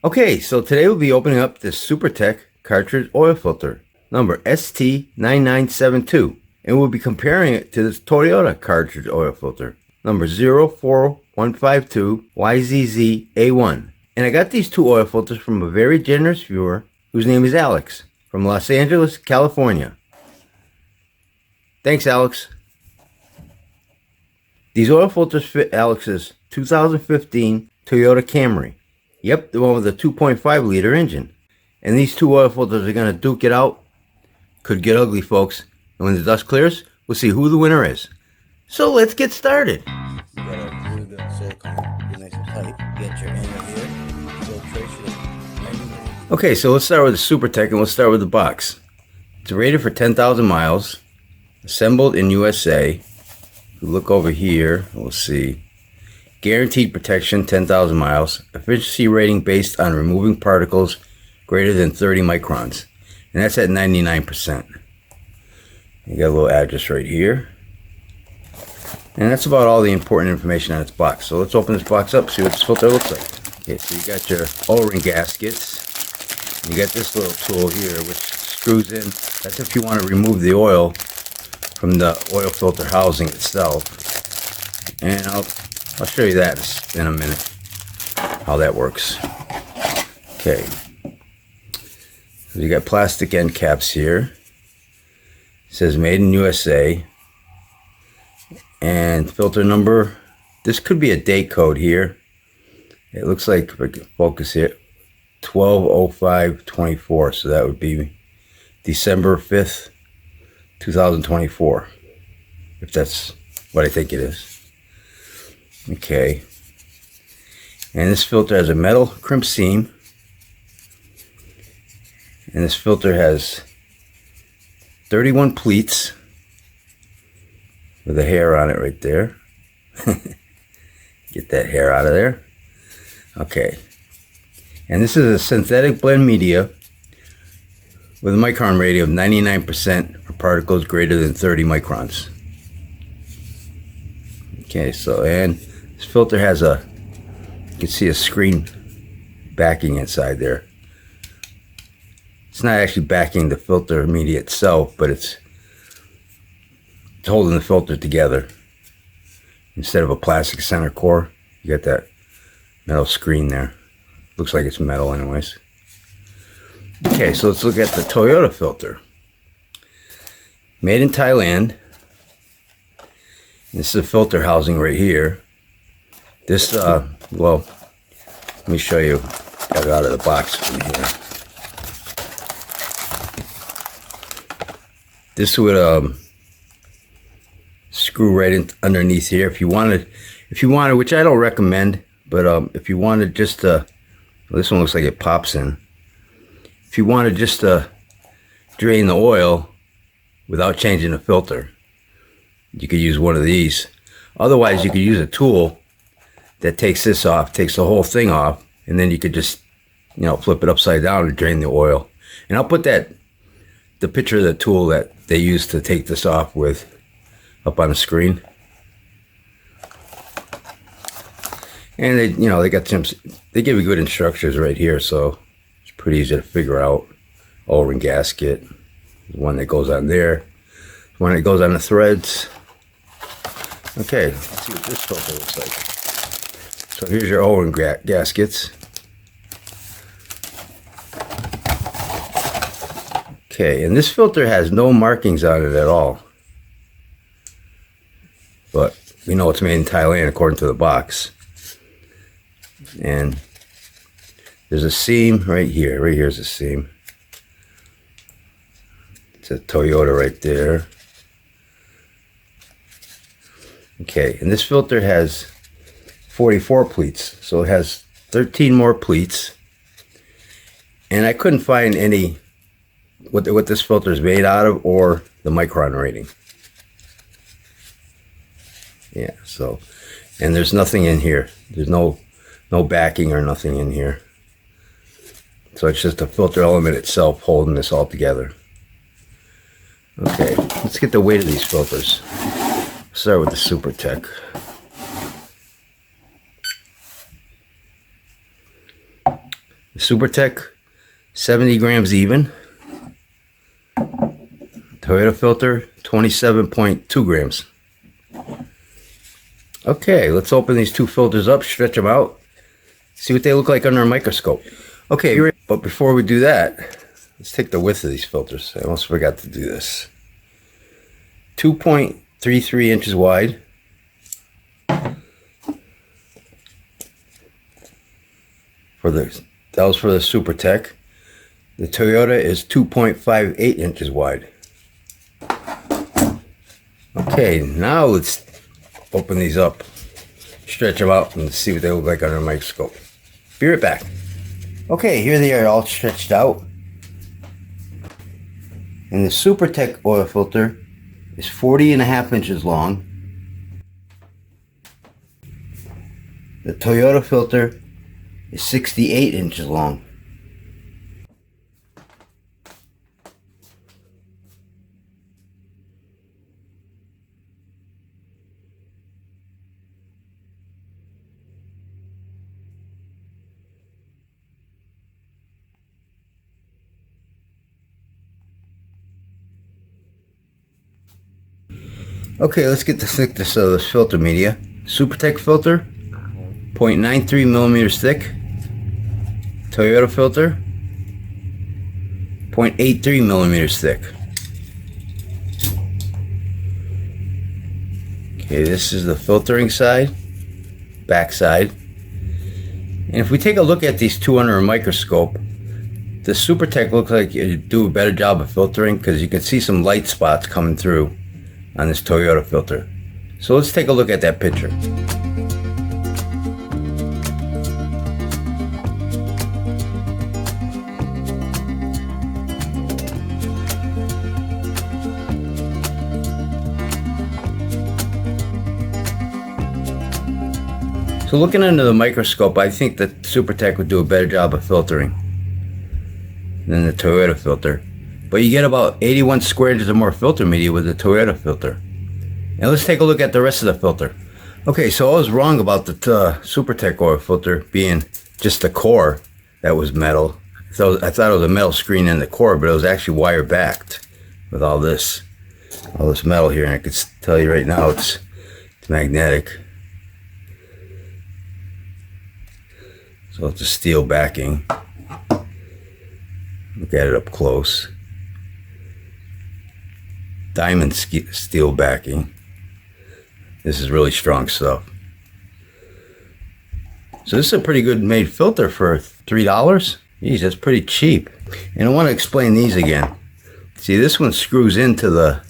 Okay, so today we'll be opening up this Supertech cartridge oil filter, number ST9972, and we'll be comparing it to this Toyota cartridge oil filter, number 04152YZZA1. And I got these two oil filters from a very generous viewer whose name is Alex from Los Angeles, California. Thanks, Alex. These oil filters fit Alex's 2015 Toyota Camry. Yep, the one with the 2.5 liter engine. And these two oil filters are going to duke it out. Could get ugly, folks. And when the dust clears, we'll see who the winner is. So let's get started. You gotta glue the silicone, get nice and tight, get your end of here, filtration. Okay, so let's start with the Supertech and we'll start with the box. It's rated for 10,000 miles, assembled in USA. If we look over here, we'll see. Guaranteed protection, 10,000 miles. Efficiency rating based on removing particles greater than 30 microns. And that's at 99%. You got a little address right here. And that's about all the important information on its box. So let's open this box up, see what this filter looks like. Okay, so you got your O-ring gaskets. You got this little tool here which screws in. That's if you want to remove the oil from the oil filter housing itself. And I'll show you that in a minute, how that works. Okay. So you got plastic end caps here. It says made in USA. And filter number, this could be a date code here. It looks like, if I can focus here, 12/05/24. So that would be December 5th, 2024. If that's what I think it is. Okay, and this filter has a metal crimp seam, and this filter has 31 pleats with a hair on it right there. Get that hair out of there. Okay, and this is a synthetic blend media with a micron rating of 99% for particles greater than 30 microns. Okay, so and this filter has you can see a screen backing inside there. It's not actually backing the filter media itself, but it's holding the filter together. Instead of a plastic center core, you got that metal screen there. Looks like it's metal anyways. Okay, so let's look at the Toyota filter. Made in Thailand. This is a filter housing right here. This, well, let me show you. Got it out of the box from here. This would screw right in underneath here if you wanted, which I don't recommend, but if you wanted just to, well, this one looks like it pops in. If you wanted just to drain the oil without changing the filter, you could use one of these. Otherwise, you could use a tool that takes this off, takes the whole thing off, and then you could just, flip it upside down and drain the oil. And I'll put the picture of the tool that they use to take this off with up on the screen. And they got they give you good instructions right here, so it's pretty easy to figure out. O-ring gasket, one that goes on there, one that goes on the threads. Okay, let's see what this filter looks like. So here's your O-ring gaskets. Okay, and this filter has no markings on it at all. But we know it's made in Thailand according to the box. And there's a seam right here. Right here's a seam. It's a Toyota right there. Okay, and this filter has 44 pleats, so it has 13 more pleats. And I couldn't find any what this filter is made out of or the micron rating. Yeah, so, and there's nothing in here. There's no backing or nothing in here. So it's just a filter element itself holding this all together. Okay, let's get the weight of these filters. Start with the Supertech. The Supertech 70 grams even. Toyota filter 27.2 grams. Okay, let's open these two filters up, stretch them out, see what they look like under a microscope. Okay, but before we do that, let's take the width of these filters. I almost forgot to do this. 2.33 inches wide. That was for the Supertech. The Toyota is 2.58 inches wide. Okay, now let's open these up, stretch them out, and see what they look like under a microscope. Be right back. Okay, here they are all stretched out. And the Supertech oil filter is 40.5 inches long. The Toyota filter is 68 inches long. Okay, let's get the thickness of this filter media. Supertech filter, 0.93 millimeters thick. Toyota filter, 0.83 millimeters thick. Okay, this is the filtering side, back side. And if we take a look at these two under a microscope, the Supertech looks like it do a better job of filtering because you can see some light spots coming through on this Toyota filter. So let's take a look at that picture. So looking under the microscope, I think that Supertech would do a better job of filtering than the Toyota filter. But you get about 81 square inches or more filter media with the Toyota filter. And let's take a look at the rest of the filter. Okay, so I was wrong about the Supertech oil filter being just the core that was metal. So I thought it was a metal screen in the core, but it was actually wire backed with all this metal here. And I can tell you right now it's magnetic. So it's a steel backing. Look at it up close. Diamond steel backing. This is really strong stuff. So this is a pretty good made filter for $3. Geez, that's pretty cheap. And I want to explain these again. See, this one screws into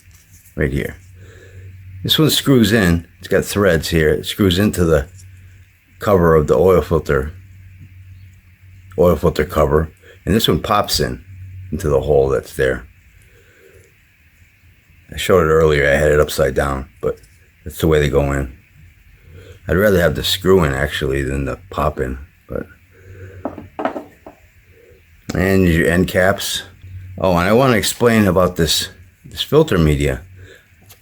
right here. This one screws in. It's got threads here. It screws into the cover of the oil filter cover. And this one pops into the hole that's there. I showed it earlier, I had it upside down, but that's the way they go in. I'd rather have the screw in actually than the pop in, but. And your end caps. Oh, and I want to explain about this filter media.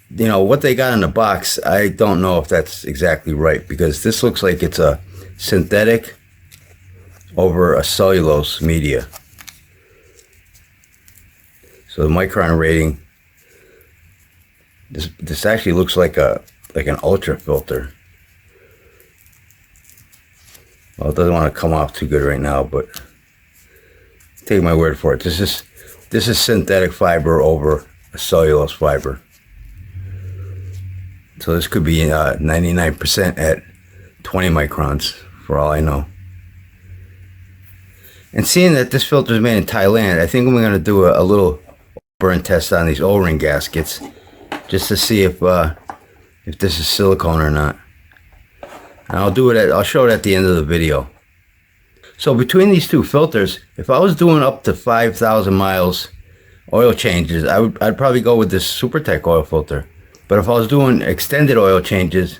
You know, what they got in the box, I don't know if that's exactly right, because this looks like it's a synthetic over a cellulose media. So the micron rating, this actually looks like an ultra filter. Well, it doesn't want to come off too good right now, but take my word for it. This is synthetic fiber over a cellulose fiber. So this could be 99% at 20 microns for all I know. And seeing that this filter is made in Thailand, I think I'm going to do a little burn test on these O-ring gaskets, just to see if this is silicone or not. And I'll show it at the end of the video. So between these two filters, if I was doing up to 5,000 miles oil changes, I'd probably go with this Supertech oil filter. But if I was doing extended oil changes,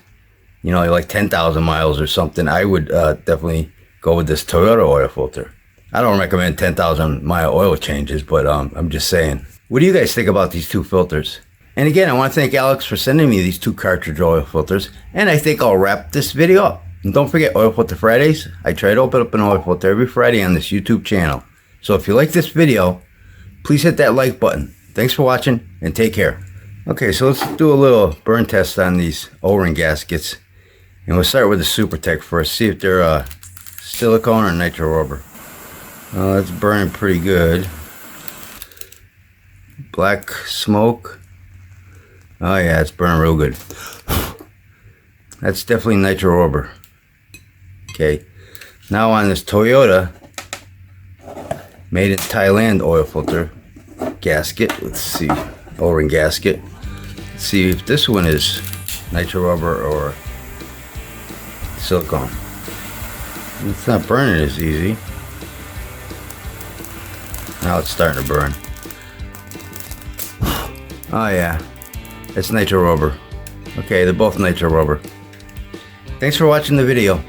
you know, like 10,000 miles or something, I would definitely go with this Toyota oil filter. I don't recommend 10,000 mile oil changes, but I'm just saying. What do you guys think about these two filters? And again, I want to thank Alex for sending me these two cartridge oil filters. And I think I'll wrap this video up. And don't forget, Oil Filter Fridays. I try to open up an oil filter every Friday on this YouTube channel. So if you like this video, please hit that like button. Thanks for watching and take care. Okay, so let's do a little burn test on these O-ring gaskets. And we'll start with the Supertech first. See if they're silicone or nitro rubber. It's burning pretty good. Black smoke. Oh yeah, it's burning real good. That's definitely nitro rubber. Okay, now on this Toyota made in Thailand oil filter gasket. Let's see, O-ring gasket. Let's see if this one is nitro rubber or silicone. It's not burning as easy. Now it's starting to burn. Oh yeah, it's nitro rubber. Okay, they're both nitro rubber. Thanks for watching the video.